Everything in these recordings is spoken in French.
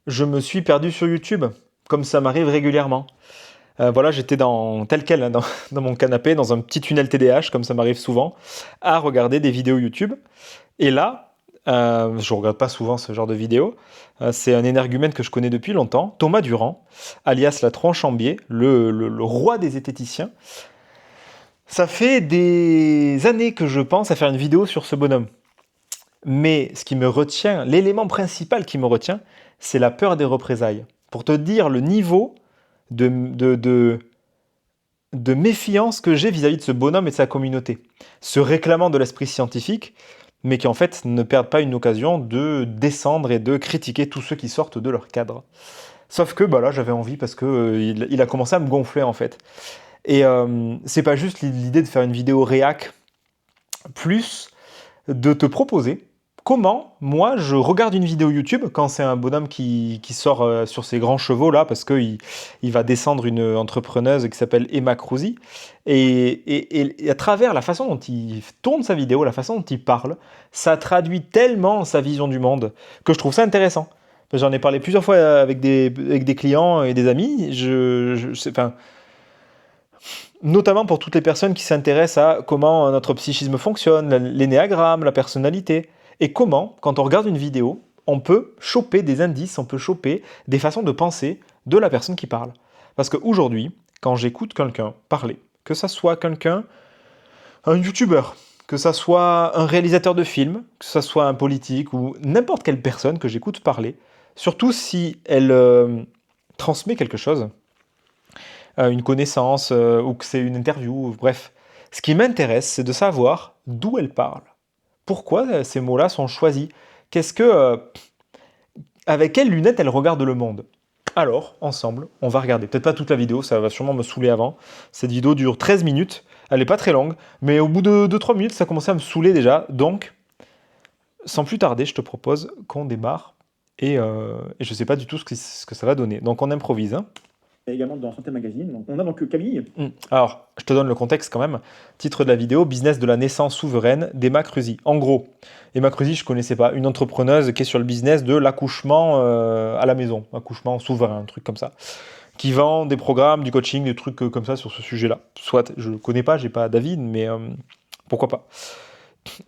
je me suis perdu sur YouTube, comme ça m'arrive régulièrement. Voilà, j'étais tel quel, hein, dans mon canapé, dans un petit tunnel TDH, comme ça m'arrive souvent, à regarder des vidéos YouTube. Et là, je ne regarde pas souvent ce genre de vidéos. C'est un énergumène que je connais depuis longtemps, Thomas Durand, alias la tronche en biais, le roi des zététiciens. Ça fait des années que je pense à faire une vidéo sur ce bonhomme. Mais ce qui me retient, l'élément principal qui me retient, c'est la peur des représailles. Pour te dire le niveau de, de, de, de méfiance que j'ai vis-à-vis de ce bonhomme et de sa communauté. Se réclamant de l'esprit scientifique, mais qui en fait ne perdent pas une occasion de descendre et de critiquer tous ceux qui sortent de leur cadre. Sauf que bah là j'avais envie parce que il a commencé à me gonfler en fait. Et c'est pas juste l'idée de faire une vidéo réac, plus de te proposer comment moi je regarde une vidéo YouTube quand c'est un bonhomme qui sort sur ses grands chevaux là parce qu'il va descendre une entrepreneuse qui s'appelle Emma Cruzy et à travers la façon dont il tourne sa vidéo, la façon dont il parle, ça traduit tellement sa vision du monde que je trouve ça intéressant. J'en ai parlé plusieurs fois avec des clients et des amis. Enfin, notamment pour toutes les personnes qui s'intéressent à comment notre psychisme fonctionne, l'énéagramme, la personnalité, et comment, quand on regarde une vidéo, on peut choper des indices, on peut choper des façons de penser de la personne qui parle. Parce qu'aujourd'hui, quand j'écoute quelqu'un parler, que ça soit un youtubeur, que ça soit un réalisateur de film, que ça soit un politique ou n'importe quelle personne que j'écoute parler, surtout si elle transmet quelque chose, une connaissance ou que c'est une interview, bref. Ce qui m'intéresse, c'est de savoir d'où elle parle. Pourquoi ces mots-là sont choisis. Qu'est-ce que, avec quelles lunettes elle regarde le monde. Alors, ensemble, on va regarder. Peut-être pas toute la vidéo, ça va sûrement me saouler avant. Cette vidéo dure 13 minutes. Elle n'est pas très longue, mais au bout de 2-3 minutes, ça commençait à me saouler déjà. Donc, sans plus tarder, je te propose qu'on démarre. Et je ne sais pas du tout ce que ça va donner. Donc, on improvise, hein. Également dans Santé Magazine. Donc, on a donc Camille. Alors, je te donne le contexte quand même. Titre de la vidéo, business de la naissance souveraine d'Emma Cruzy. En gros, Emma Cruzy, je ne connaissais pas. Une entrepreneuse qui est sur le business de l'accouchement à la maison. Accouchement souverain, un truc comme ça. Qui vend des programmes, du coaching, des trucs comme ça sur ce sujet-là. Soit, je ne connais pas, j'ai pas d'avis, mais pourquoi pas.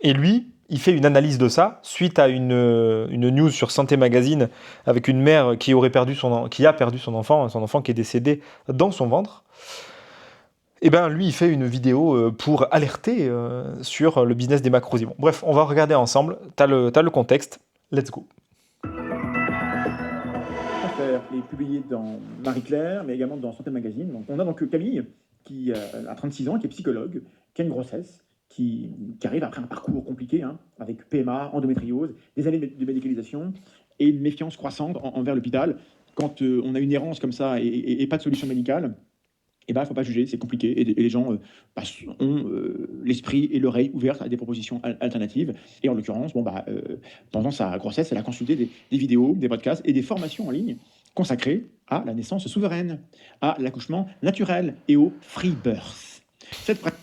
Et lui, il fait une analyse de ça suite à une news sur Santé Magazine avec une mère qui a perdu son enfant qui est décédé dans son ventre. Et ben lui, il fait une vidéo pour alerter sur le business des macros. Bon, bref, on va regarder ensemble. T'as le contexte. Let's go. Affaire est publié dans Marie-Claire, mais également dans Santé Magazine. Donc, on a donc Camille, qui a 36 ans, qui est psychologue, qui a une grossesse, qui arrive après un parcours compliqué, hein, avec PMA, endométriose, des années de médicalisation et une méfiance croissante envers l'hôpital. Quand on a une errance comme ça et pas de solution médicale, il ne faut pas juger, c'est compliqué. Et les gens ont l'esprit et l'oreille ouvertes à des propositions alternatives. Et en l'occurrence, pendant sa grossesse, elle a consulté des vidéos, des podcasts et des formations en ligne consacrées à la naissance souveraine, à l'accouchement naturel et au free birth. Cette pratique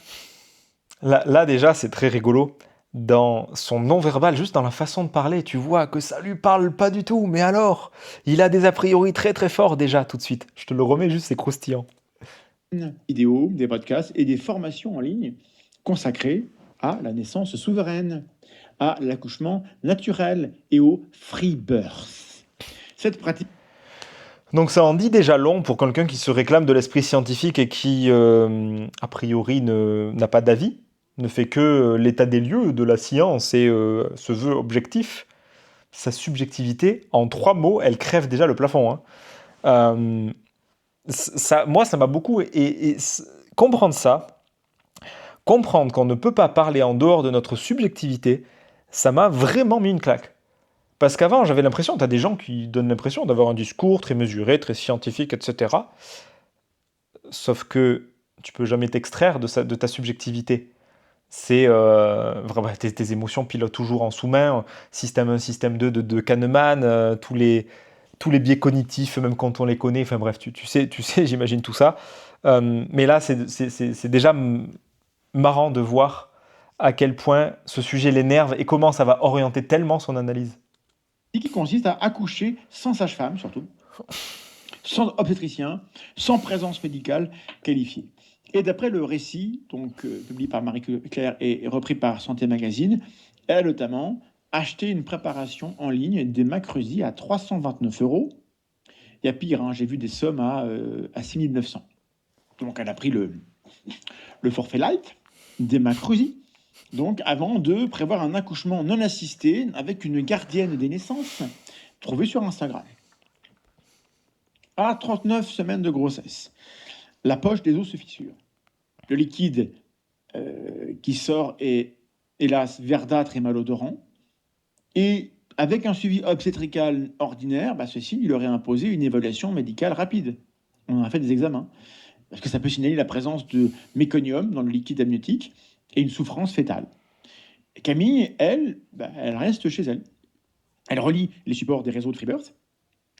Là déjà, c'est très rigolo. Dans son non-verbal, juste dans la façon de parler, tu vois que ça lui parle pas du tout. Mais alors, il a des a priori très très forts déjà tout de suite. Je te le remets juste, c'est croustillant. vidéos, des podcasts et des formations en ligne consacrées à la naissance souveraine, à l'accouchement naturel et au free birth. Cette pratique Donc ça en dit déjà long pour quelqu'un qui se réclame de l'esprit scientifique et qui, a priori, n'a pas d'avis, ne fait que l'état des lieux de la science et se veut objectif. Sa subjectivité, en 3 mots, elle crève déjà le plafond, hein. Euh, Moi, ça m'a beaucoup... comprendre ça, comprendre qu'on ne peut pas parler en dehors de notre subjectivité, ça m'a vraiment mis une claque. Parce qu'avant, j'avais l'impression, tu as des gens qui donnent l'impression d'avoir un discours très mesuré, très scientifique, etc. Sauf que tu peux jamais t'extraire de ta subjectivité. C'est vraiment tes émotions pilotent toujours en sous-main. Système 1, système 2 de Kahneman, tous les biais cognitifs, même quand on les connaît. Enfin bref, tu sais, j'imagine tout ça. Mais là, c'est déjà marrant de voir à quel point ce sujet l'énerve et comment ça va orienter tellement son analyse. qui consiste à accoucher sans sage-femme, surtout, sans obstétricien, sans présence médicale qualifiée. Et d'après le récit, donc publié par Marie-Claire et repris par Santé Magazine, elle a notamment acheté une préparation en ligne des Macreusis à 329 euros. Il y a pire, hein, j'ai vu des sommes à 6 900. Donc elle a pris le forfait light des Macreusis, donc avant de prévoir un accouchement non assisté avec une gardienne des naissances trouvée sur Instagram. À 39 semaines de grossesse, la poche des os se fissure. Le liquide qui sort est, hélas, verdâtre et malodorant. Et avec un suivi obstétrical ordinaire, ceci lui aurait imposé une évaluation médicale rapide. On a fait des examens. Parce que ça peut signaler la présence de méconium dans le liquide amniotique et une souffrance fétale. Camille, elle, elle reste chez elle. Elle relie les supports des réseaux de Freebirth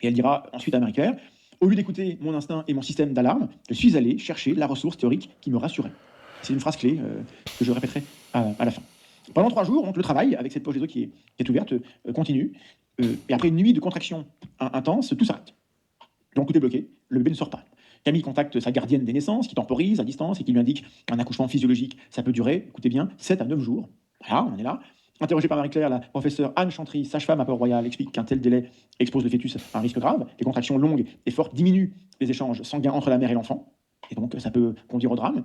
et elle dira ensuite à Marie-Claire, au lieu d'écouter mon instinct et mon système d'alarme, je suis allé chercher la ressource théorique qui me rassurait. C'est une phrase clé que je répéterai à la fin. Pendant 3 jours, donc, le travail avec cette poche des os qui est ouverte continue. Et après une nuit de contraction intense, tout s'arrête. Donc tout est bloqué, le bébé ne sort pas. Camille contacte sa gardienne des naissances qui temporise à distance et qui lui indique un accouchement physiologique. Ça peut durer, écoutez bien, 7 à 9 jours. Voilà, on en est là. Interrogée par Marie-Claire, la professeure Anne Chantry, sage-femme à Port-Royal, explique qu'un tel délai expose le fœtus à un risque grave. Les contractions longues et fortes diminuent les échanges sanguins entre la mère et l'enfant. Et donc ça peut conduire au drame.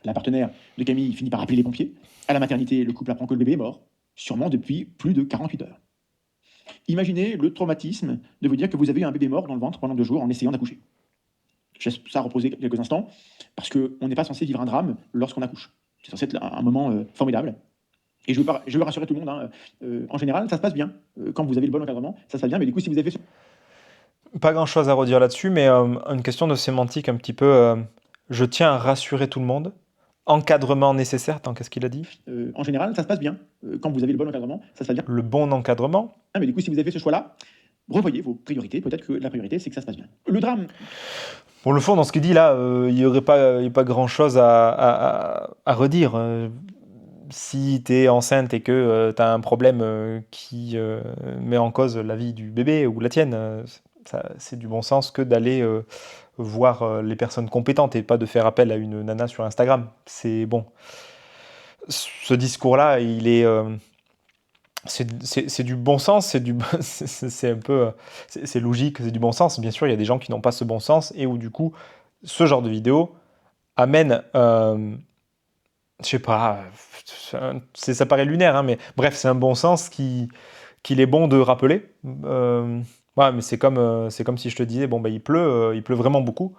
La partenaire de Camille finit par appeler les pompiers. À la maternité, le couple apprend que le bébé est mort, sûrement depuis plus de 48 heures. Imaginez le traumatisme de vous dire que vous avez eu un bébé mort dans le ventre pendant 2 jours en essayant d'accoucher. Je laisse ça reposer quelques instants, parce qu'on n'est pas censé vivre un drame lorsqu'on accouche. C'est censé être un moment formidable. Et je veux rassurer tout le monde, hein, en général, ça se passe bien. Quand vous avez le bon encadrement, ça se passe bien, mais du coup, si vous avez fait... Pas grand-chose à redire là-dessus, mais une question de sémantique un petit peu. Je tiens à rassurer tout le monde. Encadrement nécessaire, tant qu'est-ce qu'il a dit? En général, ça se passe bien. Quand vous avez le bon encadrement, ça se passe bien. Le bon encadrement. Ah, mais du coup, si vous avez fait ce choix-là, revoyez vos priorités. Peut-être que la priorité, c'est que ça se passe bien. Le drame... Pour le fond, dans ce qu'il dit là, il n'y aurait pas grand-chose à redire. Si tu es enceinte et que tu as un problème qui met en cause la vie du bébé ou la tienne, c'est du bon sens que d'aller voir les personnes compétentes et pas de faire appel à une nana sur Instagram. C'est bon. Ce discours-là, il est... c'est du bon sens, c'est un peu, c'est logique, c'est du bon sens. Bien sûr, il y a des gens qui n'ont pas ce bon sens et où du coup, ce genre de vidéo amène, je sais pas, ça paraît lunaire, hein, mais bref, c'est un bon sens qu'il est bon de rappeler. Ouais, mais c'est comme si je te disais, bon, il pleut vraiment beaucoup,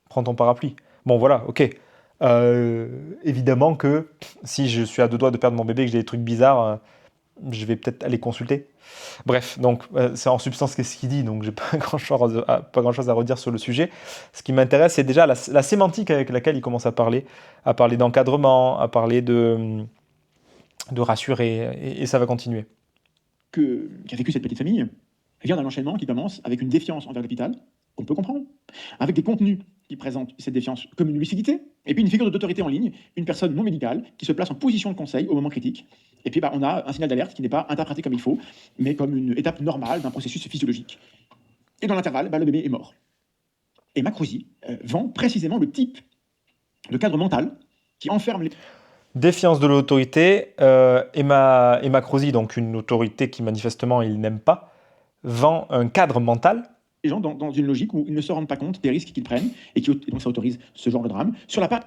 prends ton parapluie. Bon, voilà, ok. Évidemment que si je suis à 2 doigts de perdre mon bébé et que j'ai des trucs bizarres, je vais peut-être aller consulter. Bref, donc c'est en substance qu'est-ce qu'il dit, donc j'ai pas grand-chose à redire sur le sujet. Ce qui m'intéresse, c'est déjà la sémantique avec laquelle il commence à parler d'encadrement, à parler de rassurer, et ça va continuer. Qu'a vécu cette petite famille vient d'un enchaînement qui commence avec une défiance envers l'hôpital, qu'on peut comprendre, avec des contenus qui présentent cette défiance comme une lucidité, et puis une figure d'autorité en ligne, une personne non médicale qui se place en position de conseil au moment critique. Et puis on a un signal d'alerte qui n'est pas interprété comme il faut, mais comme une étape normale d'un processus physiologique. Et dans l'intervalle, le bébé est mort. Et Macreusis vend précisément le type de cadre mental qui enferme les... Défiance de l'autorité, et Macreusis, donc une autorité qui manifestement il n'aime pas, vend un cadre mental. Les gens dans une logique où ils ne se rendent pas compte des risques qu'ils prennent et donc ça autorise ce genre de drame. Sur la part...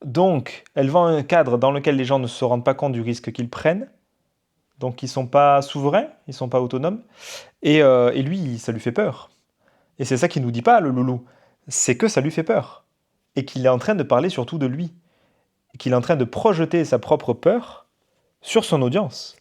Donc, elle vend un cadre dans lequel les gens ne se rendent pas compte du risque qu'ils prennent, donc ils ne sont pas souverains, ils ne sont pas autonomes, et lui, ça lui fait peur. Et c'est ça qu'il ne nous dit pas, le loulou, c'est que ça lui fait peur, et qu'il est en train de parler surtout de lui, et qu'il est en train de projeter sa propre peur sur son audience.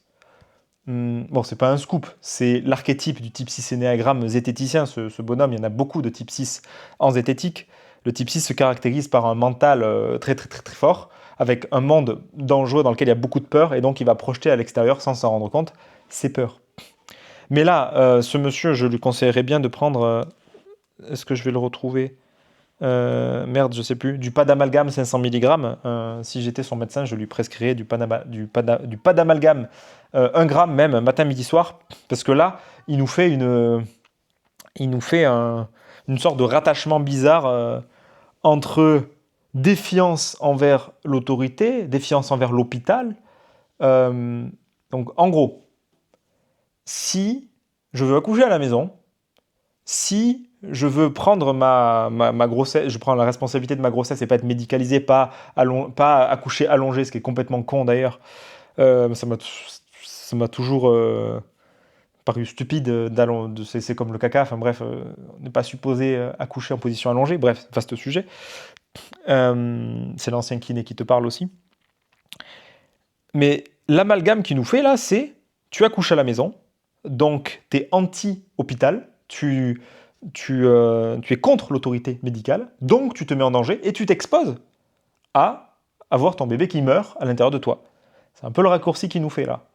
Bon, c'est pas un scoop, c'est l'archétype du type 6 énéagramme zététicien, ce bonhomme, il y en a beaucoup de type 6 en zététique. Le type 6 se caractérise par un mental très très très très fort, avec un monde dangereux dans lequel il y a beaucoup de peur, et donc il va projeter à l'extérieur sans s'en rendre compte ses peurs. Mais là, ce monsieur, je lui conseillerais bien de prendre... est-ce que je vais le retrouver? Merde, je sais plus, du pas d'amalgame 500 mg. Si j'étais son médecin, je lui prescrirais du pas d'amalgame 1 gramme même, matin, midi, soir. Parce que là, il nous fait une sorte de rattachement bizarre entre défiance envers l'autorité, défiance envers l'hôpital. Donc, en gros, si je veux accoucher à la maison, si je veux prendre ma grossesse, je prends la responsabilité de ma grossesse et pas être médicalisé, pas accoucher allongé, ce qui est complètement con d'ailleurs, ça m'a toujours paru stupide c'est comme le caca, enfin bref, on n'est pas supposé accoucher en position allongée, bref, vaste sujet. C'est l'ancien kiné qui te parle aussi. Mais l'amalgame qu'il nous fait là, c'est tu accouches à la maison, donc tu es anti-hôpital, tu es contre l'autorité médicale, donc tu te mets en danger et tu t'exposes à avoir ton bébé qui meurt à l'intérieur de toi. C'est un peu le raccourci qu'il nous fait là.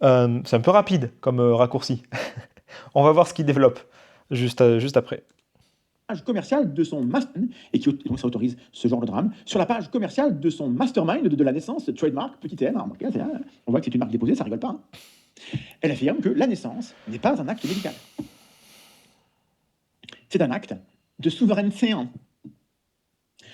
C'est un peu rapide comme raccourci. On va voir ce qu'il développe juste après. Page commerciale de son mastermind, et donc ça autorise ce genre de drame, sur la page commerciale de son mastermind de la naissance, trademark, petit n, on voit que c'est une marque déposée, ça rigole pas. Elle affirme que la naissance n'est pas un acte médical. C'est un acte de souveraineté.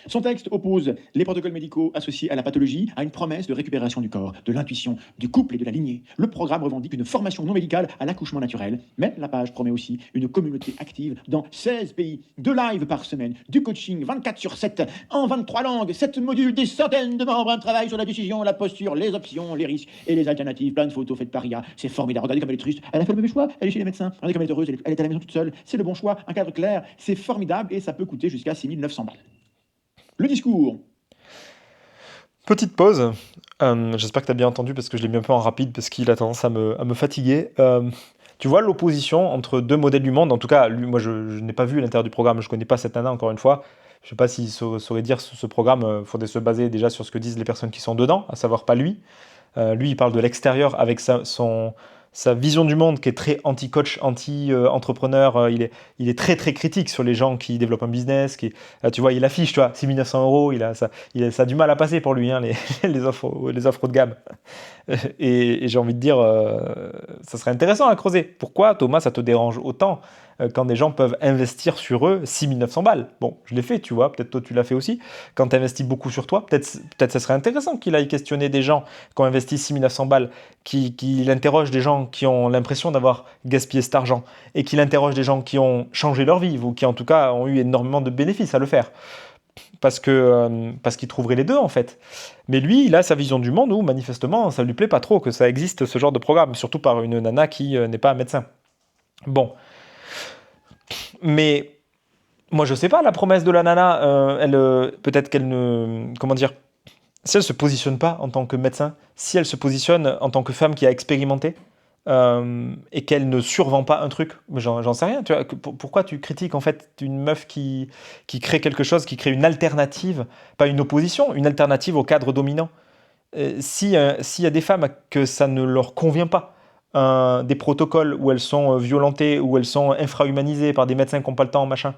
Son texte oppose les protocoles médicaux associés à la pathologie à une promesse de récupération du corps, de l'intuition, du couple et de la lignée. Le programme revendique une formation non médicale à l'accouchement naturel, mais la page promet aussi une communauté active dans 16 pays, 2 lives par semaine, du coaching 24/7, en 23 langues, 7 modules, des centaines de membres, un travail sur la décision, la posture, les options, les risques et les alternatives, plein de photos faites par IA. C'est formidable, regardez comme elle est triste, elle a fait le mauvais choix, elle est chez les médecins, regardez comme elle est heureuse, elle est à la maison toute seule, c'est le bon choix, un cadre clair, c'est formidable et ça peut coûter jusqu'à 6 900 balles. Le discours. Petite pause. J'espère que tu as bien entendu parce que je l'ai mis un peu en rapide parce qu'il a tendance à me fatiguer. Tu vois l'opposition entre deux modèles du monde. En tout cas, lui, moi, je n'ai pas vu l'intérieur du programme. Je ne connais pas cette nana, encore une fois. Je ne sais pas s'il saurait dire ce programme. Il faudrait se baser déjà sur ce que disent les personnes qui sont dedans, à savoir pas lui. Lui, il parle de l'extérieur avec sa vision du monde qui est très anti-coach, anti-entrepreneur. Il est très très critique sur les gens qui développent un business. Tu vois, il affiche, tu vois, 6 900 euros. Ça a du mal à passer pour lui, hein, les offres haut de gamme. Et j'ai envie de dire, ça serait intéressant à creuser. Pourquoi, Thomas, ça te dérange autant quand des gens peuvent investir sur eux 6 900 balles? Bon, je l'ai fait, tu vois, peut-être toi tu l'as fait aussi. Quand tu investis beaucoup sur toi, peut-être ça serait intéressant qu'il aille questionner des gens qui ont investi 6 900 balles, qu'il interroge des gens qui ont l'impression d'avoir gaspillé cet argent et qu'il interroge des gens qui ont changé leur vie ou qui en tout cas ont eu énormément de bénéfices à le faire. Parce qu'il trouverait les deux en fait. Mais lui, il a sa vision du monde où manifestement ça lui plaît pas trop que ça existe ce genre de programme, surtout par une nana qui n'est pas un médecin. Bon. Mais moi je sais pas, la promesse de la nana, peut-être qu'elle ne... Comment dire? Si elle se positionne pas en tant que médecin, si elle se positionne en tant que femme qui a expérimenté, et qu'elle ne survend pas un truc, j'en sais rien. Tu vois, pourquoi tu critiques en fait une meuf qui crée quelque chose, qui crée une alternative, pas une opposition, une alternative au cadre dominant? S'il y a des femmes que ça ne leur convient pas, des protocoles où elles sont violentées, où elles sont infrahumanisées par des médecins qui n'ont pas le temps, machin,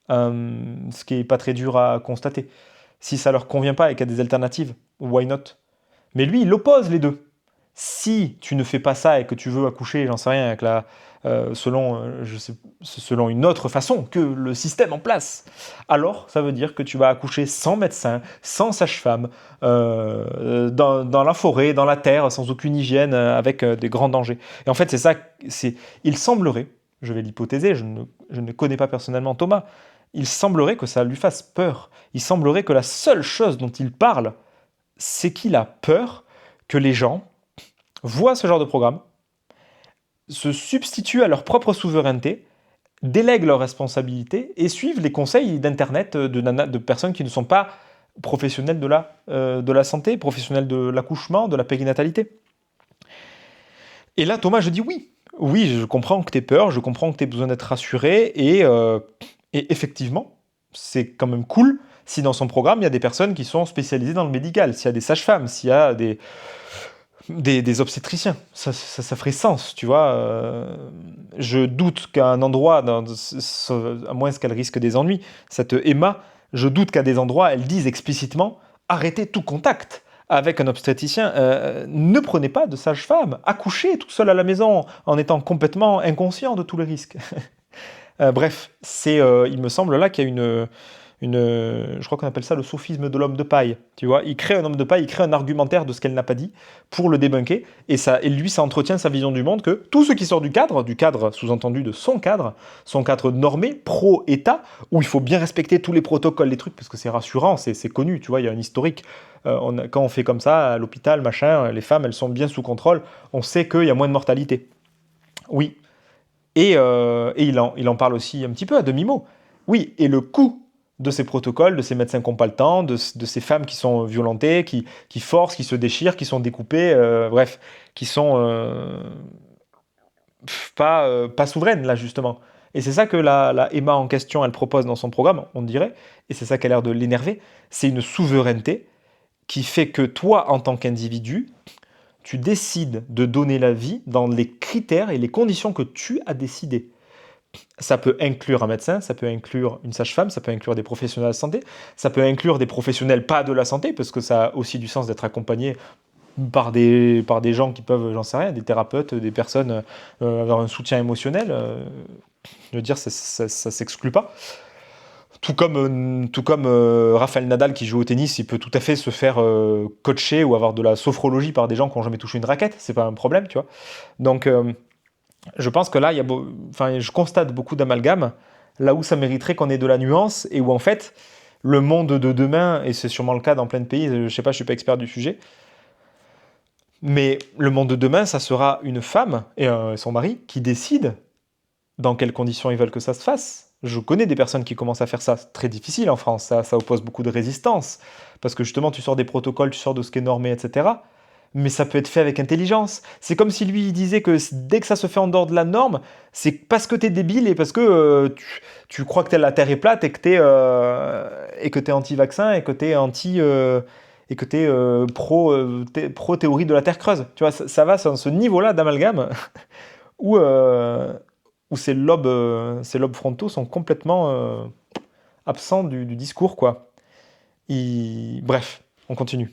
ce qui est pas très dur à constater. Si ça leur convient pas et qu'il y a des alternatives, why not? Mais lui, il oppose les deux. Si tu ne fais pas ça et que tu veux accoucher, j'en sais rien, avec selon une autre façon que le système en place, alors ça veut dire que tu vas accoucher sans médecin, sans sage-femme, dans la forêt, dans la terre, sans aucune hygiène, avec des grands dangers. Et en fait, c'est ça. Il semblerait, je vais l'hypothéser, je ne connais pas personnellement Thomas, il semblerait que ça lui fasse peur. Il semblerait que la seule chose dont il parle, c'est qu'il a peur que les gens voient ce genre de programme, se substituent à leur propre souveraineté, délèguent leurs responsabilités et suivent les conseils d'Internet de personnes qui ne sont pas professionnels de la santé, professionnels de l'accouchement, de la périnatalité. Et là, Thomas, je dis oui. Oui, je comprends que tu aies peur, je comprends que tu aies besoin d'être rassuré, et effectivement, c'est quand même cool si dans son programme, il y a des personnes qui sont spécialisées dans le médical, s'il y a des sages-femmes, s'il y a des Des obstétriciens. Ça ferait sens, tu vois. Je doute qu'à un endroit, à moins qu'elle risque des ennuis, cette Emma, je doute qu'à des endroits, elle dise explicitement arrêtez tout contact avec un obstétricien. Ne prenez pas de sage-femme. Accouchez tout seul à la maison en étant complètement inconscient de tous les risques. Bref, il me semble là qu'il y a je crois qu'on appelle ça le sophisme de l'homme de paille. Tu vois, il crée un homme de paille, il crée un argumentaire de ce qu'elle n'a pas dit pour le débunker, et lui, ça entretient sa vision du monde que tout ce qui sort du cadre sous-entendu de son cadre normé, pro-État, où il faut bien respecter tous les protocoles, les trucs, parce que c'est rassurant, c'est connu, tu vois, il y a un historique. Quand on fait comme ça à l'hôpital, machin, les femmes, elles sont bien sous contrôle, on sait qu'il y a moins de mortalité. Oui, et il en parle aussi un petit peu à demi-mot. Oui, et le coût de ces protocoles, de ces médecins qui n'ont pas le temps, de ces femmes qui sont violentées, qui forcent, qui se déchirent, qui sont découpées, bref, qui sont pas souveraines, là, justement. Et c'est ça que la Emma en question, elle propose dans son programme, on dirait, et c'est ça qui a l'air de l'énerver, c'est une souveraineté qui fait que toi, en tant qu'individu, tu décides de donner la vie dans les critères et les conditions que tu as décidé. Ça peut inclure un médecin, ça peut inclure une sage-femme, ça peut inclure des professionnels de la santé, ça peut inclure des professionnels pas de la santé, parce que ça a aussi du sens d'être accompagné par des gens qui peuvent, j'en sais rien, des thérapeutes, des personnes, avoir un soutien émotionnel. Je veux dire, ça s'exclut pas. Tout comme Rafael Nadal qui joue au tennis, il peut tout à fait se faire coacher ou avoir de la sophrologie par des gens qui n'ont jamais touché une raquette, c'est pas un problème, tu vois. Donc, je pense que là, je constate beaucoup d'amalgames, là où ça mériterait qu'on ait de la nuance et où en fait, le monde de demain, et c'est sûrement le cas dans plein de pays, je sais pas, je suis pas expert du sujet, mais le monde de demain, ça sera une femme et son mari qui décident dans quelles conditions ils veulent que ça se fasse. Je connais des personnes qui commencent à faire ça. C'est très difficile en France, ça oppose beaucoup de résistance. Parce que justement, tu sors des protocoles, tu sors de ce qui est normé, etc. Mais ça peut être fait avec intelligence. C'est comme si lui, il disait que dès que ça se fait en dehors de la norme, c'est parce que t'es débile et parce que tu crois que la Terre est plate et que t'es anti-vaccin et que t'es et que t'es pro théorie de la Terre creuse. Tu vois, ça va sur ce niveau-là d'amalgame où, où ces lobes frontaux sont complètement absents du discours, quoi. Bref, on continue.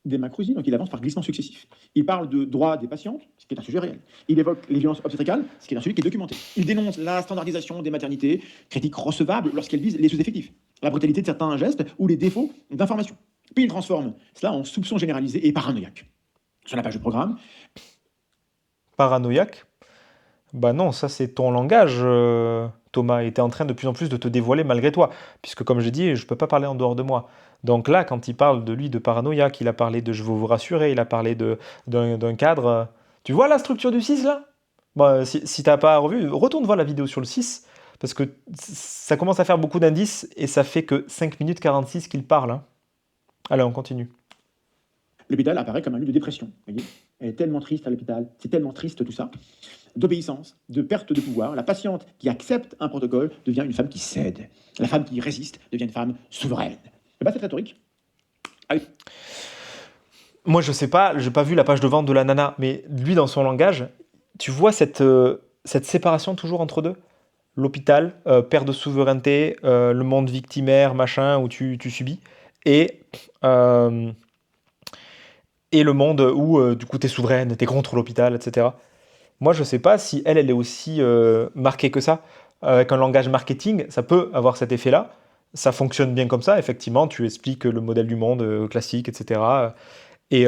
Des Macrosi, donc il avance par glissements successifs. Il parle de droits des patientes, ce qui est un sujet réel. Il évoque les violences obstétricales, ce qui est un sujet qui est documenté. Il dénonce la standardisation des maternités, critique recevable lorsqu'elle vise les sous-effectifs, la brutalité de certains gestes ou les défauts d'information. Puis il transforme cela en soupçon généralisé et paranoïaque. Sur la page de programme, Paranoïaque? Bah non, ça c'est ton langage, Thomas, et t'es en train de plus en plus de te dévoiler malgré toi, puisque comme j'ai dit, je peux pas parler en dehors de moi. Donc là, quand il parle de lui de paranoïaque, il a parlé de je veux vous rassurer, il a parlé d'un cadre. Tu vois la structure du 6 là? Bah, si t'as pas revu, retourne voir la vidéo sur le 6, parce que ça commence à faire beaucoup d'indices, et ça fait que 5 minutes 46 qu'il parle, hein. Allez, on continue. l'hôpital apparaît comme un lieu de dépression. Vous voyez, elle est tellement triste à l'hôpital, c'est tellement triste tout ça. D'obéissance, de perte de pouvoir. La patiente qui accepte un protocole devient une femme qui cède. La femme qui résiste devient une femme souveraine. Et bien cette rhétorique, allez, Moi, je sais pas, j'ai pas vu la page de vente de la nana, mais lui, dans son langage, tu vois cette séparation toujours entre deux? L'hôpital, perte de souveraineté, le monde victimaire, machin, où tu subis, et, euh, et le monde où, du coup, t'es souveraine, t'es contre l'hôpital, etc. Moi, je sais pas si elle est aussi marquée que ça. Avec un langage marketing, ça peut avoir cet effet-là. Ça fonctionne bien comme ça, effectivement. Tu expliques le modèle du monde classique, etc. Et,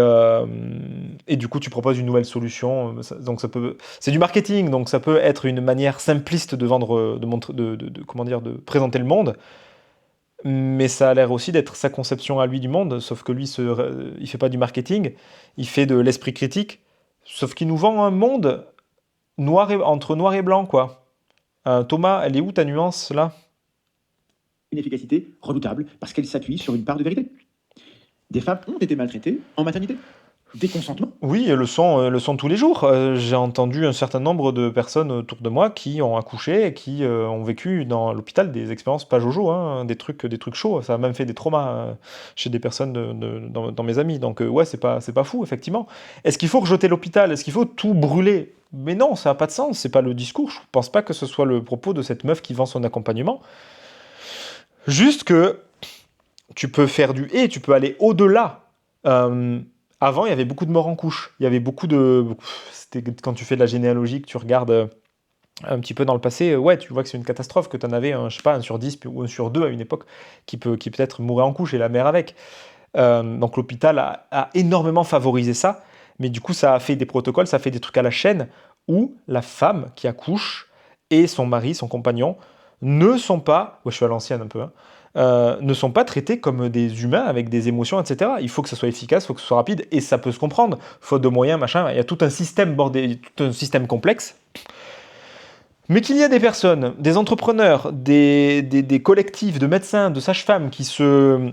et du coup, tu proposes une nouvelle solution. Donc, c'est du marketing, donc ça peut être une manière simpliste de vendre, de montrer, comment dire, de présenter le monde. Mais ça a l'air aussi d'être sa conception à lui du monde, sauf que lui, il fait pas du marketing, il fait de l'esprit critique. Sauf qu'il nous vend un monde entre noir et blanc, quoi. Thomas, elle est où ta nuance là? une efficacité redoutable parce qu'elle s'appuie sur une part de vérité. Des femmes ont été maltraitées en maternité. des consentements. Oui, le sont tous les jours. J'ai entendu un certain nombre de personnes autour de moi qui ont accouché et qui ont vécu dans l'hôpital des expériences pas jojo, hein, des trucs chauds. Ça a même fait des traumas chez des personnes dans mes amis. Donc ouais, c'est pas fou, effectivement. Est-ce qu'il faut rejeter l'hôpital? Est-ce qu'il faut tout brûler? Mais non, ça n'a pas de sens. C'est pas le discours. Je pense pas que ce soit le propos de cette meuf qui vend son accompagnement. Juste que tu peux faire tu peux aller au-delà. Euh, Avant, il y avait beaucoup de morts en couche. Il y avait C'était quand tu fais de la généalogie, que tu regardes un petit peu dans le passé, ouais, tu vois que c'est une catastrophe, que tu en avais, je sais pas, un sur 10 ou un sur 2 à une époque qui peut-être mourait en couche et la mère avec. Donc l'hôpital a énormément favorisé ça, mais du coup, ça a fait des protocoles, ça a fait des trucs à la chaîne où la femme qui accouche et son mari, son compagnon, ne sont pas, ouais, je suis à l'ancienne un peu, hein, ne sont pas traités comme des humains avec des émotions, etc. Il faut que ça soit efficace, il faut que ce soit rapide, et ça peut se comprendre. Faute de moyens, machin, il y a tout un système bordé, tout un système complexe. Mais qu'il y a des personnes, des entrepreneurs, des collectifs de médecins, de sages-femmes qui se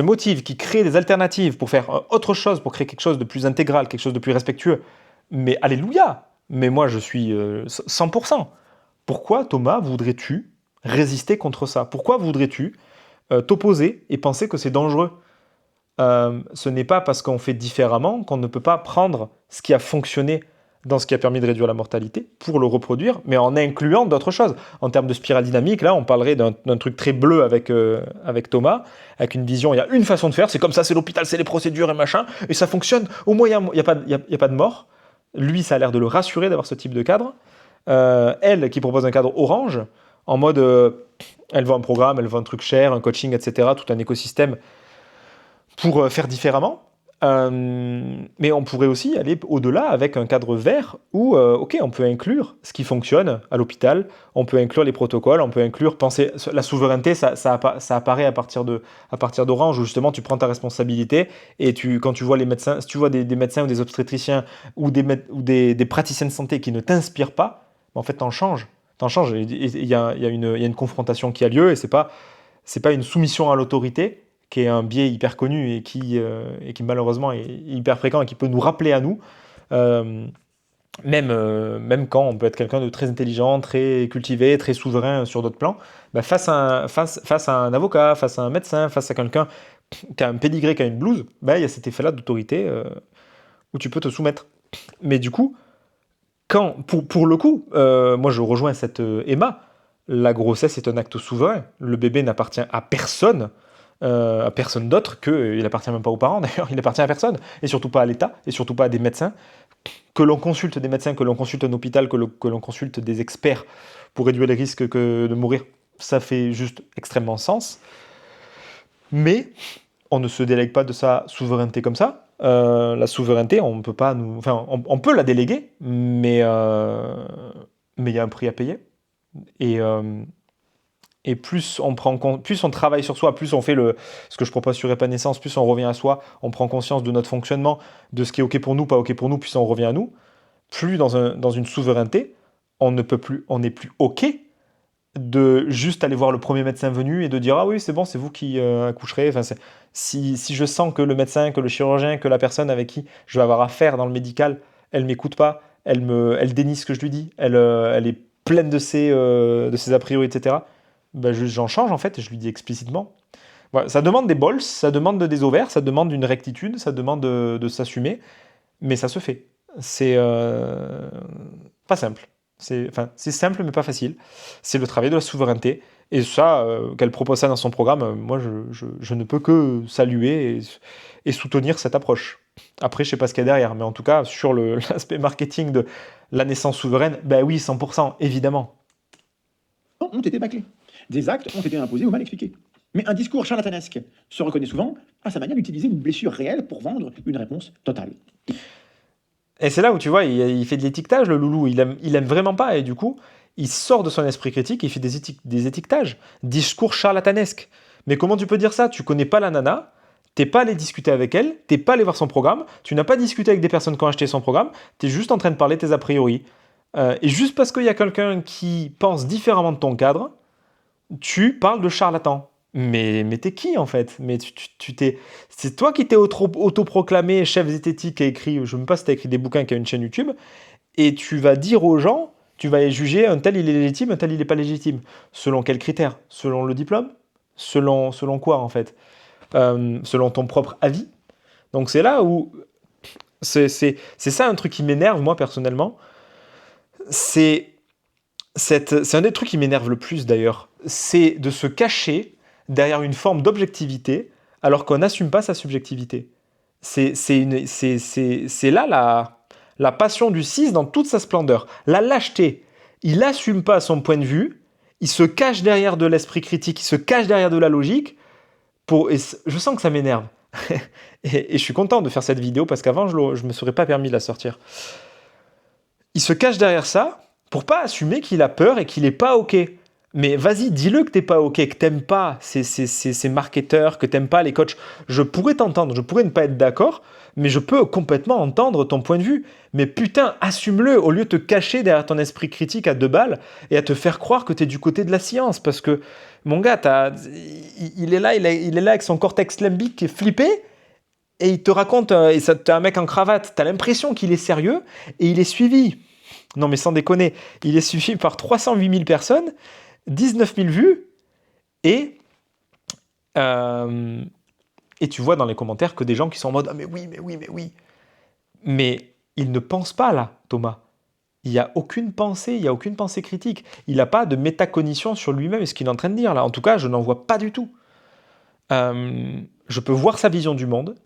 motivent, qui créent des alternatives pour faire autre chose, pour créer quelque chose de plus intégral, quelque chose de plus respectueux. Mais alléluia. Mais moi, je suis 100%. Pourquoi, Thomas, voudrais-tu résister contre ça? Pourquoi voudrais-tu t'opposer et penser que c'est dangereux? Ce n'est pas parce qu'on fait différemment qu'on ne peut pas prendre ce qui a fonctionné dans ce qui a permis de réduire la mortalité pour le reproduire, mais en incluant d'autres choses. En termes de spirale dynamique, là, on parlerait d'un truc très bleu avec Thomas, avec une vision, il y a une façon de faire, c'est comme ça, c'est l'hôpital, c'est les procédures et machin, et ça fonctionne. Au moins, il n'y a, y a pas de mort. Lui, ça a l'air de le rassurer d'avoir ce type de cadre. Elle, qui propose un cadre orange, en mode, elle veut un programme, elle veut un truc cher, un coaching, etc., tout un écosystème pour faire différemment. Mais on pourrait aussi aller au-delà avec un cadre vert où, ok, on peut inclure ce qui fonctionne à l'hôpital, on peut inclure les protocoles, on peut inclure penser la souveraineté, ça apparaît à partir d'Orange où justement tu prends ta responsabilité et quand tu vois les médecins, si tu vois des médecins ou des obstétriciens ou des praticiens de santé qui ne t'inspirent pas, en fait t'en changes. Il y a une confrontation qui a lieu et c'est pas une soumission à l'autorité qui est un biais hyper connu et qui malheureusement est hyper fréquent et qui peut nous rappeler à nous, euh, même quand on peut être quelqu'un de très intelligent, très cultivé, très souverain sur d'autres plans, bah face à un avocat, face à un médecin, face à quelqu'un qui a un pédigré, qui a une blouse, bah, il y a cet effet-là d'autorité où tu peux te soumettre. Mais du coup, pour le coup, moi je rejoins cette Emma, la grossesse est un acte souverain, le bébé n'appartient à personne d'autre que, il appartient même pas aux parents d'ailleurs, il appartient à personne, et surtout pas à l'État, et surtout pas à des médecins, que l'on consulte des médecins, que l'on consulte un hôpital, que l'on consulte des experts pour réduire les risques que de mourir, ça fait juste extrêmement sens, mais on ne se délègue pas de sa souveraineté comme ça. La souveraineté, on peut pas enfin, on peut la déléguer, mais il y a un prix à payer. Et, euh, et plus on travaille sur soi, plus on fait ce que je propose sur Épanescence, plus on revient à soi, on prend conscience de notre fonctionnement, de ce qui est OK pour nous, pas OK pour nous, puis on revient à nous. Plus dans une souveraineté, on n'est plus OK de juste aller voir le premier médecin venu et de dire ah oui c'est bon c'est vous qui accoucherez. Enfin, si je sens que le médecin, que le chirurgien, que la personne avec qui je vais avoir affaire dans le médical, elle m'écoute pas, elle dénie ce que je lui dis, elle est pleine de ses a priori etc. Ben j'en change en fait et je lui dis explicitement. Voilà, ça demande des bols, ça demande des ovaires, ça demande une rectitude, ça demande de s'assumer, mais ça se fait. C'est pas simple. C'est simple mais pas facile. C'est le travail de la souveraineté. Et ça, qu'elle propose ça dans son programme, moi je ne peux que saluer et soutenir cette approche. Après, je sais pas ce qu'il y a derrière, mais en tout cas, sur l'aspect marketing de la naissance souveraine, ben oui, 100%, évidemment. Ont été bâclés. Des actes ont été imposés ou mal expliqués. Mais un discours charlatanesque se reconnaît souvent à sa manière d'utiliser une blessure réelle pour vendre une réponse totale. Et c'est là où tu vois, il fait de l'étiquetage, le loulou. Il aime vraiment pas. Et du coup, il sort de son esprit critique et il fait des étiquetages. Discours charlatanesque. Mais comment tu peux dire ça? Tu connais pas la nana, t'es pas allé discuter avec elle, t'es pas allé voir son programme, tu n'as pas discuté avec des personnes qui ont acheté son programme, t'es juste en train de parler tes a priori. Et juste parce qu'il y a quelqu'un qui pense différemment de ton cadre, tu parles de charlatan. Mais t'es qui en fait? Mais c'est toi qui t'es autoproclamé chef zététique et écrit, je ne sais même pas si t'as écrit des bouquins qui a une chaîne YouTube, et tu vas dire aux gens, tu vas les juger, un tel il est légitime, un tel il n'est pas légitime. Selon quels critères? Selon le diplôme? Selon quoi en fait? Selon ton propre avis? Donc c'est là où c'est ça un truc qui m'énerve moi personnellement. C'est c'est un des trucs qui m'énerve le plus d'ailleurs. C'est de se cacher derrière une forme d'objectivité alors qu'on n'assume pas sa subjectivité. C'est là la passion du 6 dans toute sa splendeur. La lâcheté. Il n'assume pas son point de vue, il se cache derrière de l'esprit critique, il se cache derrière de la logique. Et je sens que ça m'énerve. Et je suis content de faire cette vidéo parce qu'avant, je ne me serais pas permis de la sortir. Il se cache derrière ça pour pas assumer qu'il a peur et qu'il n'est pas OK. Mais vas-y, dis-le que t'es pas OK, que t'aimes pas ces marketeurs, que t'aimes pas les coachs. Je pourrais t'entendre, je pourrais ne pas être d'accord, mais je peux complètement entendre ton point de vue. Mais putain, assume-le au lieu de te cacher derrière ton esprit critique à 2 balles et à te faire croire que t'es du côté de la science. Parce que, mon gars, il est là, il est là avec son cortex limbique qui est flippé et il te raconte, et ça, t'as un mec en cravate, t'as l'impression qu'il est sérieux et il est suivi. Non mais sans déconner, il est suivi par 308 000 personnes, 19 000 vues, et, euh, et tu vois dans les commentaires que des gens qui sont en mode « Ah mais oui, mais oui, mais oui ». Mais il ne pense pas là, Thomas. Il n'y a aucune pensée, il n'y a aucune pensée critique. Il n'a pas de métacognition sur lui-même et ce qu'il est en train de dire là. En tout cas, je n'en vois pas du tout. Je peux voir sa vision du monde,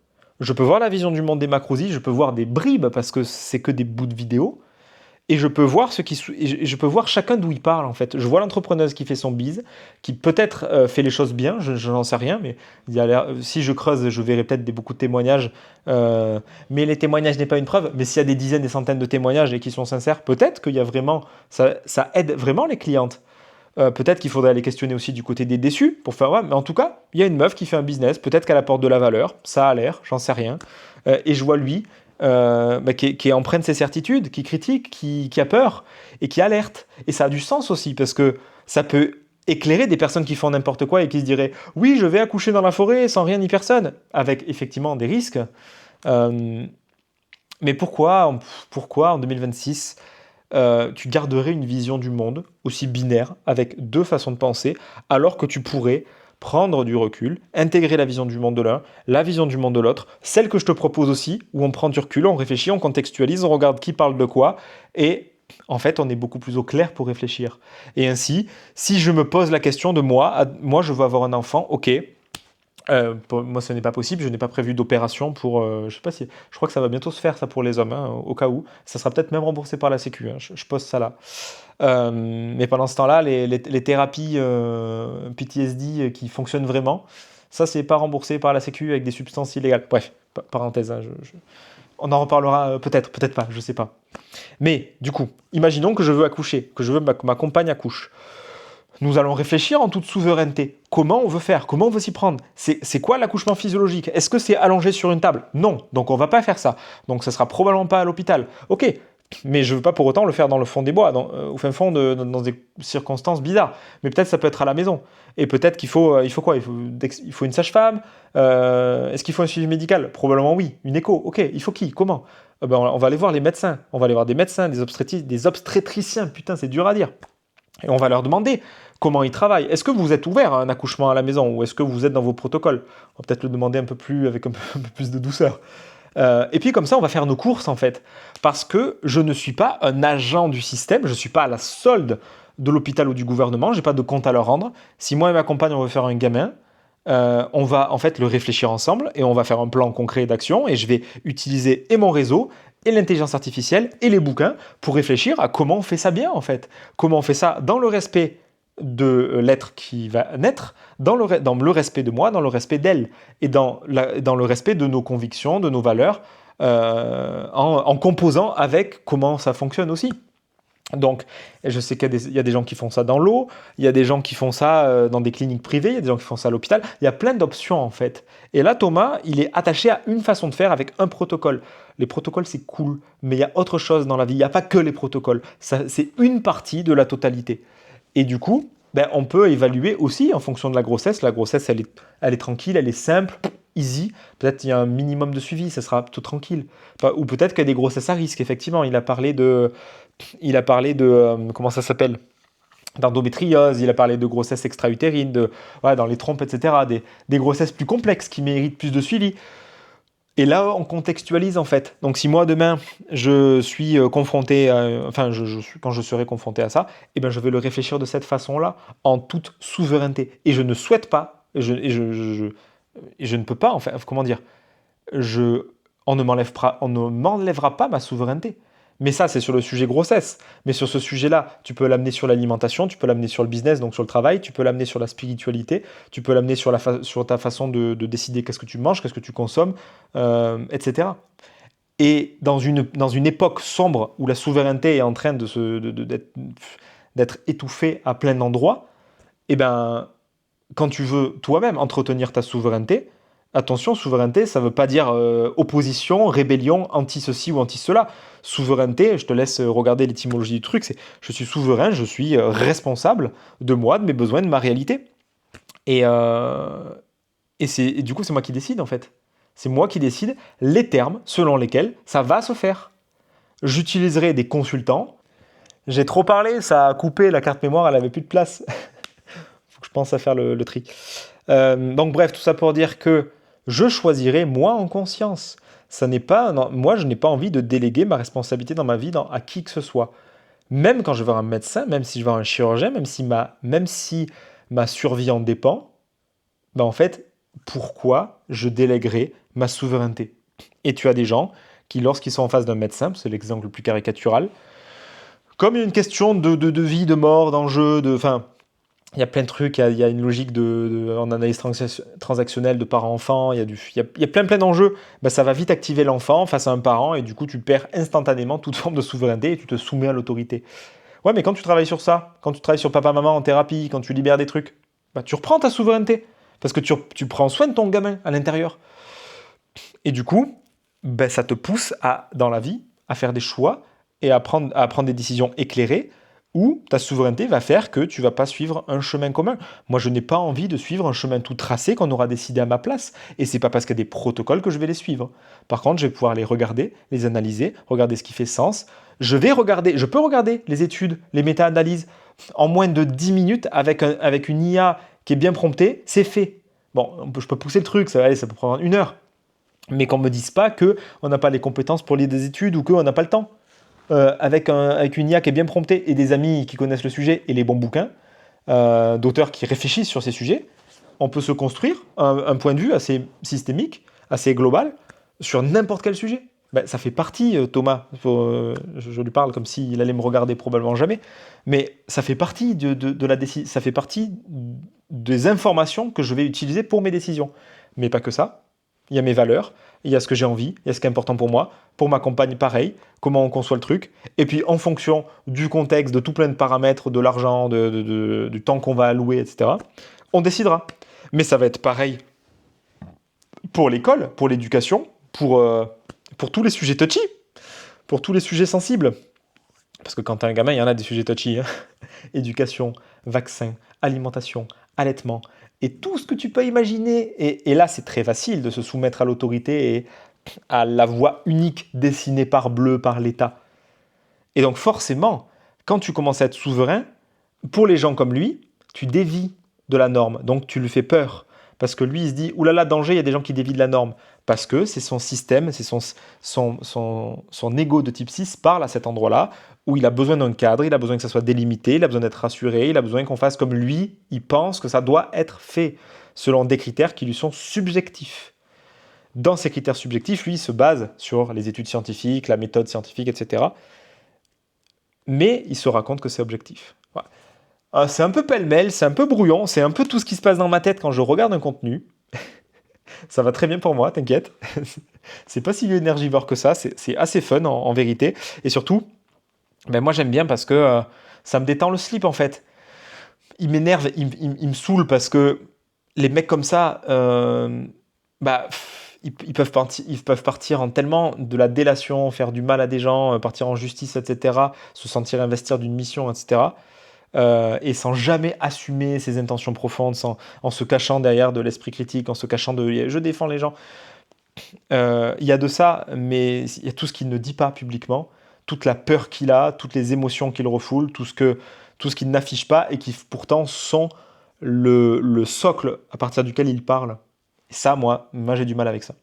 je peux voir la vision du monde des Macrosies, je peux voir des bribes parce que c'est que des bouts de vidéo. Et je peux voir je peux voir chacun d'où il parle en fait. Je vois l'entrepreneuse qui fait son bise, qui peut-être fait les choses bien, je n'en sais rien, mais si je creuse, je verrai peut-être beaucoup de témoignages. Mais les témoignages n'est pas une preuve. Mais s'il y a des dizaines, des centaines de témoignages et qui sont sincères, peut-être qu'il y a vraiment, ça aide vraiment les clientes. Peut-être qu'il faudrait les questionner aussi du côté des déçus pour faire ouais, mais en tout cas, il y a une meuf qui fait un business, peut-être qu'elle apporte de la valeur, ça a l'air, j'en sais rien. Et je vois lui qui est empreint de ses certitudes, qui critique, qui a peur et qui alerte. Et ça a du sens aussi parce que ça peut éclairer des personnes qui font n'importe quoi et qui se diraient oui, je vais accoucher dans la forêt sans rien ni personne, avec effectivement des risques. Mais pourquoi en 2026 tu garderais une vision du monde aussi binaire avec 2 façons de penser alors que tu pourrais prendre du recul, intégrer la vision du monde de l'un, la vision du monde de l'autre, celle que je te propose aussi, où on prend du recul, on réfléchit, on contextualise, on regarde qui parle de quoi, et en fait, on est beaucoup plus au clair pour réfléchir. Et ainsi, si je me pose la question de moi je veux avoir un enfant, ok, pour moi, ce n'est pas possible. Je n'ai pas prévu d'opération pour. Je sais pas si. Je crois que ça va bientôt se faire, ça, pour les hommes, hein, au cas où. Ça sera peut-être même remboursé par la Sécu. Hein, je pose ça là. Mais pendant ce temps-là, les thérapies PTSD qui fonctionnent vraiment, ça, c'est pas remboursé par la Sécu avec des substances illégales. Bref, parenthèse. Hein, on en reparlera peut-être, peut-être pas, je sais pas. Mais du coup, imaginons que je veux accoucher, que je veux que ma compagne accouche. Nous allons réfléchir en toute souveraineté. Comment on veut faire? Comment on veut s'y prendre? C'est quoi l'accouchement physiologique? Est-ce que c'est allongé sur une table? Non. Donc on va pas faire ça. Donc ça sera probablement pas à l'hôpital. Ok. Mais je veux pas pour autant le faire dans le fond des bois, au fin fond dans des circonstances bizarres. Mais peut-être ça peut être à la maison. Et peut-être qu'il faut, il faut quoi? Il faut une sage-femme? Est-ce qu'il faut un suivi médical? Probablement oui. Une écho? Ok. Il faut qui? Comment? On va aller voir les médecins. On va aller voir des médecins, des obstétriciens. Putain, c'est dur à dire. Et on va leur demander comment ils travaillent. Est-ce que vous êtes ouvert à un accouchement à la maison ou est-ce que vous êtes dans vos protocoles? On va peut-être le demander avec un peu plus de douceur. Et puis comme ça, on va faire nos courses en fait. Parce que je ne suis pas un agent du système, je ne suis pas à la solde de l'hôpital ou du gouvernement, je n'ai pas de compte à leur rendre. Si moi et ma compagne, on veut faire un gamin, on va en fait le réfléchir ensemble et on va faire un plan concret d'action et je vais utiliser et mon réseau et l'intelligence artificielle et les bouquins pour réfléchir à comment on fait ça bien en fait. Comment on fait ça dans le respect de l'être qui va naître, dans le respect de moi, dans le respect d'elle et dans le respect de nos convictions, de nos valeurs, en composant avec comment ça fonctionne aussi. Donc, je sais qu'il y a des gens qui font ça dans l'eau, il y a des gens qui font ça dans des cliniques privées, il y a des gens qui font ça à l'hôpital. Il y a plein d'options en fait. Et là, Thomas, il est attaché à une façon de faire avec un protocole. Les protocoles, c'est cool, mais il y a autre chose dans la vie. Il n'y a pas que les protocoles. Ça, c'est une partie de la totalité. Et du coup, ben, on peut évaluer aussi en fonction de la grossesse. La grossesse, elle est tranquille, elle est simple, easy. Peut-être qu'il y a un minimum de suivi, ça sera tout tranquille. Ou peut-être qu'il y a des grossesses à risque, effectivement. Il a parlé de comment ça s'appelle? D'endométriose, il a parlé de grossesse extra-utérine, dans les trompes, etc. Des grossesses plus complexes qui méritent plus de suivi. Et là, on contextualise en fait. Donc, si moi demain je suis confronté, quand je serai confronté à ça, eh ben, je vais le réfléchir de cette façon-là, en toute souveraineté. Et je ne souhaite pas, et je ne peux pas, enfin, comment dire, je, on ne m'enlèvera pas ma souveraineté. Mais ça, c'est sur le sujet grossesse. Mais sur ce sujet-là, tu peux l'amener sur l'alimentation, tu peux l'amener sur le business, donc sur le travail, tu peux l'amener sur la spiritualité, tu peux l'amener sur ta façon de décider qu'est-ce que tu manges, qu'est-ce que tu consommes, etc. Et dans une époque sombre où la souveraineté est en train d'être étouffée à plein d'endroits, eh ben, quand tu veux toi-même entretenir ta souveraineté, attention, souveraineté, ça ne veut pas dire opposition, rébellion, anti-ceci ou anti-cela. Souveraineté, je te laisse regarder l'étymologie du truc, c'est je suis souverain, je suis responsable de moi, de mes besoins, de ma réalité. Et du coup, c'est moi qui décide en fait. C'est moi qui décide les termes selon lesquels ça va se faire. J'utiliserai des consultants. J'ai trop parlé, ça a coupé, la carte mémoire, elle avait plus de place. Faut que je pense à faire le tri. Donc bref, tout ça pour dire que je choisirai moi en conscience. Ça n'est pas, non, moi, je n'ai pas envie de déléguer ma responsabilité dans ma vie à qui que ce soit. Même quand je vais voir un médecin, même si je vais voir un chirurgien, même si ma survie en dépend, ben en fait, pourquoi je délèguerais ma souveraineté? Et tu as des gens qui, lorsqu'ils sont en face d'un médecin, c'est l'exemple le plus caricatural, comme il y a une question de vie, de mort, d'enjeu, enfin, il y a plein de trucs, il y a une logique en analyse transactionnelle de parent-enfant, il y a plein d'enjeux. Ben, ça va vite activer l'enfant face à un parent et du coup tu perds instantanément toute forme de souveraineté et tu te soumets à l'autorité. Ouais, mais quand tu travailles sur ça, quand tu travailles sur papa-maman en thérapie, quand tu libères des trucs, ben, tu reprends ta souveraineté parce que tu prends soin de ton gamin à l'intérieur. Et du coup, ben, ça te pousse dans la vie à faire des choix et à prendre des décisions éclairées où ta souveraineté va faire que tu vas pas suivre un chemin commun. Moi, je n'ai pas envie de suivre un chemin tout tracé qu'on aura décidé à ma place. Et c'est pas parce qu'il y a des protocoles que je vais les suivre. Par contre, je vais pouvoir les regarder, les analyser, regarder ce qui fait sens. Je peux regarder les études, les méta-analyses. En moins de 10 minutes, avec une IA qui est bien promptée, c'est fait. Bon, je peux pousser le truc, ça peut prendre 1 heure. Mais qu'on ne me dise pas qu'on n'a pas les compétences pour lire des études ou qu'on n'a pas le temps. Avec une IA qui est bien promptée et des amis qui connaissent le sujet et les bons bouquins, d'auteurs qui réfléchissent sur ces sujets, on peut se construire un point de vue assez systémique, assez global, sur n'importe quel sujet. Ben, ça fait partie, Thomas, je lui parle comme s'il allait me regarder probablement jamais, mais ça fait partie de la décision, ça fait partie des informations que je vais utiliser pour mes décisions. Mais pas que ça. Il y a mes valeurs, il y a ce que j'ai envie, il y a ce qui est important pour moi, pour ma compagne pareil, comment on conçoit le truc, et puis en fonction du contexte, de tout plein de paramètres, de l'argent, du temps qu'on va allouer, etc., on décidera. Mais ça va être pareil pour l'école, pour l'éducation, pour tous les sujets touchy, pour tous les sujets sensibles. Parce que quand t'as un gamin, il y en a des sujets touchy. Hein. Éducation, vaccin, alimentation, allaitement, et tout ce que tu peux imaginer. Et là, c'est très facile de se soumettre à l'autorité et à la voie unique dessinée par bleu, par l'État. Et donc forcément, quand tu commences à être souverain, pour les gens comme lui, tu dévies de la norme. Donc tu lui fais peur. Parce que lui, il se dit, oulala, danger, il y a des gens qui dévient de la norme. Parce que c'est son système, c'est son ego de type 6 parle à cet endroit-là, où il a besoin d'un cadre, il a besoin que ça soit délimité, il a besoin d'être rassuré, il a besoin qu'on fasse comme lui, il pense que ça doit être fait, selon des critères qui lui sont subjectifs. Dans ces critères subjectifs, lui, il se base sur les études scientifiques, la méthode scientifique, etc. Mais il se raconte que c'est objectif. Voilà. C'est un peu pêle-mêle, c'est un peu brouillon, c'est un peu tout ce qui se passe dans ma tête quand je regarde un contenu. Ça va très bien pour moi, t'inquiète. C'est pas si énergivore que ça, c'est assez fun en vérité. Et surtout, ben moi j'aime bien parce que ça me détend le slip en fait. Il m'énerve, il me saoule parce que les mecs comme ça, ils peuvent partir en tellement de la délation, faire du mal à des gens, partir en justice, etc., se sentir investir d'une mission, etc. et sans jamais assumer ses intentions profondes, en se cachant derrière de l'esprit critique, en se cachant de je défends les gens. Il y a de ça, mais il y a tout ce qu'il ne dit pas publiquement, toute la peur qu'il a, toutes les émotions qu'il refoule, tout ce qu'il n'affiche pas et qui pourtant sont le socle à partir duquel il parle. Et ça, moi j'ai du mal avec ça.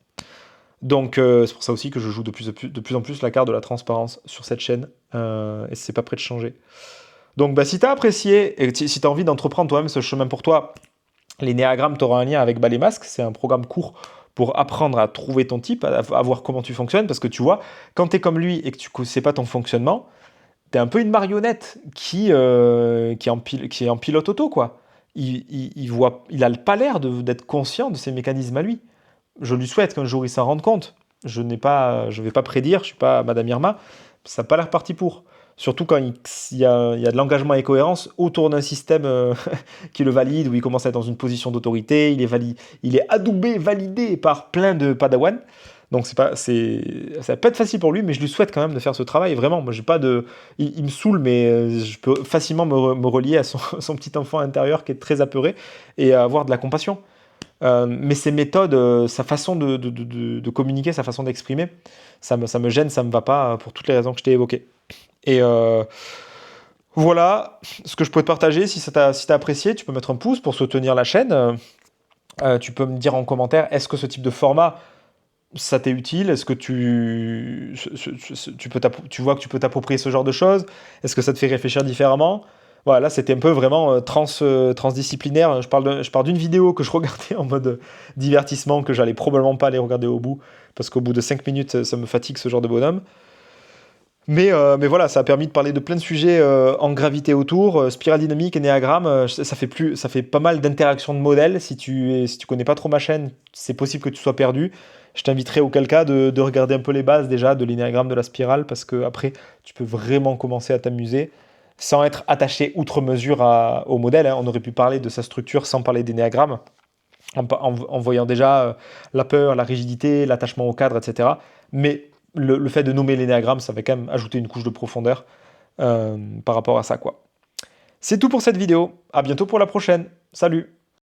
Donc c'est pour ça aussi que je joue de plus en plus la carte de la transparence sur cette chaîne, et c'est pas prêt de changer. Donc si tu as apprécié et si tu as envie d'entreprendre toi-même ce chemin pour toi, l'énéagramme t'aura un lien avec Bas les masques, c'est un programme court pour apprendre à trouver ton type, à voir comment tu fonctionnes, parce que tu vois, quand tu es comme lui et que tu ne sais pas ton fonctionnement, tu es un peu une marionnette qui est en pilote auto, quoi. Il a pas l'air d'être conscient de ses mécanismes à lui. Je lui souhaite qu'un jour il s'en rende compte. Je vais pas prédire, je suis pas Madame Irma, ça n'a pas l'air parti pour. Surtout quand il y a de l'engagement et cohérence autour d'un système qui le valide, où il commence à être dans une position d'autorité, il est adoubé, validé par plein de padawans. Donc ça va pas être facile pour lui, mais je lui souhaite quand même de faire ce travail. Vraiment, moi j'ai pas de, il me saoule, mais je peux facilement me relier à son petit enfant intérieur qui est très apeuré et à avoir de la compassion. Mais ses méthodes, sa façon de communiquer, sa façon d'exprimer, ça me gêne, ça me va pas pour toutes les raisons que je t'ai évoquées. Et voilà ce que je peux te partager. Si t'as apprécié, tu peux mettre un pouce pour soutenir la chaîne. Tu peux me dire en commentaire, est-ce que ce type de format, ça t'est utile? Est-ce que tu vois que tu peux t'approprier ce genre de choses? Est-ce que ça te fait réfléchir différemment? Voilà, là c'était un peu vraiment transdisciplinaire. Je parle d'une vidéo que je regardais en mode divertissement, que j'allais probablement pas aller regarder au bout, parce qu'au bout de 5 minutes, ça me fatigue ce genre de bonhomme. Mais voilà, ça a permis de parler de plein de sujets en gravité autour, spirale dynamique, énéagramme, ça fait pas mal d'interactions de modèles. Si tu connais pas trop ma chaîne, c'est possible que tu sois perdu. Je t'inviterai auquel cas de regarder un peu les bases déjà de l'énéagramme de la spirale, parce que après tu peux vraiment commencer à t'amuser sans être attaché outre mesure au modèle, hein. On aurait pu parler de sa structure sans parler d'énéagramme, en voyant déjà la peur, la rigidité, l'attachement au cadre, etc. Mais le fait de nommer l'énéagramme, ça va quand même ajouter une couche de profondeur par rapport à ça, quoi. C'est tout pour cette vidéo. À bientôt pour la prochaine. Salut!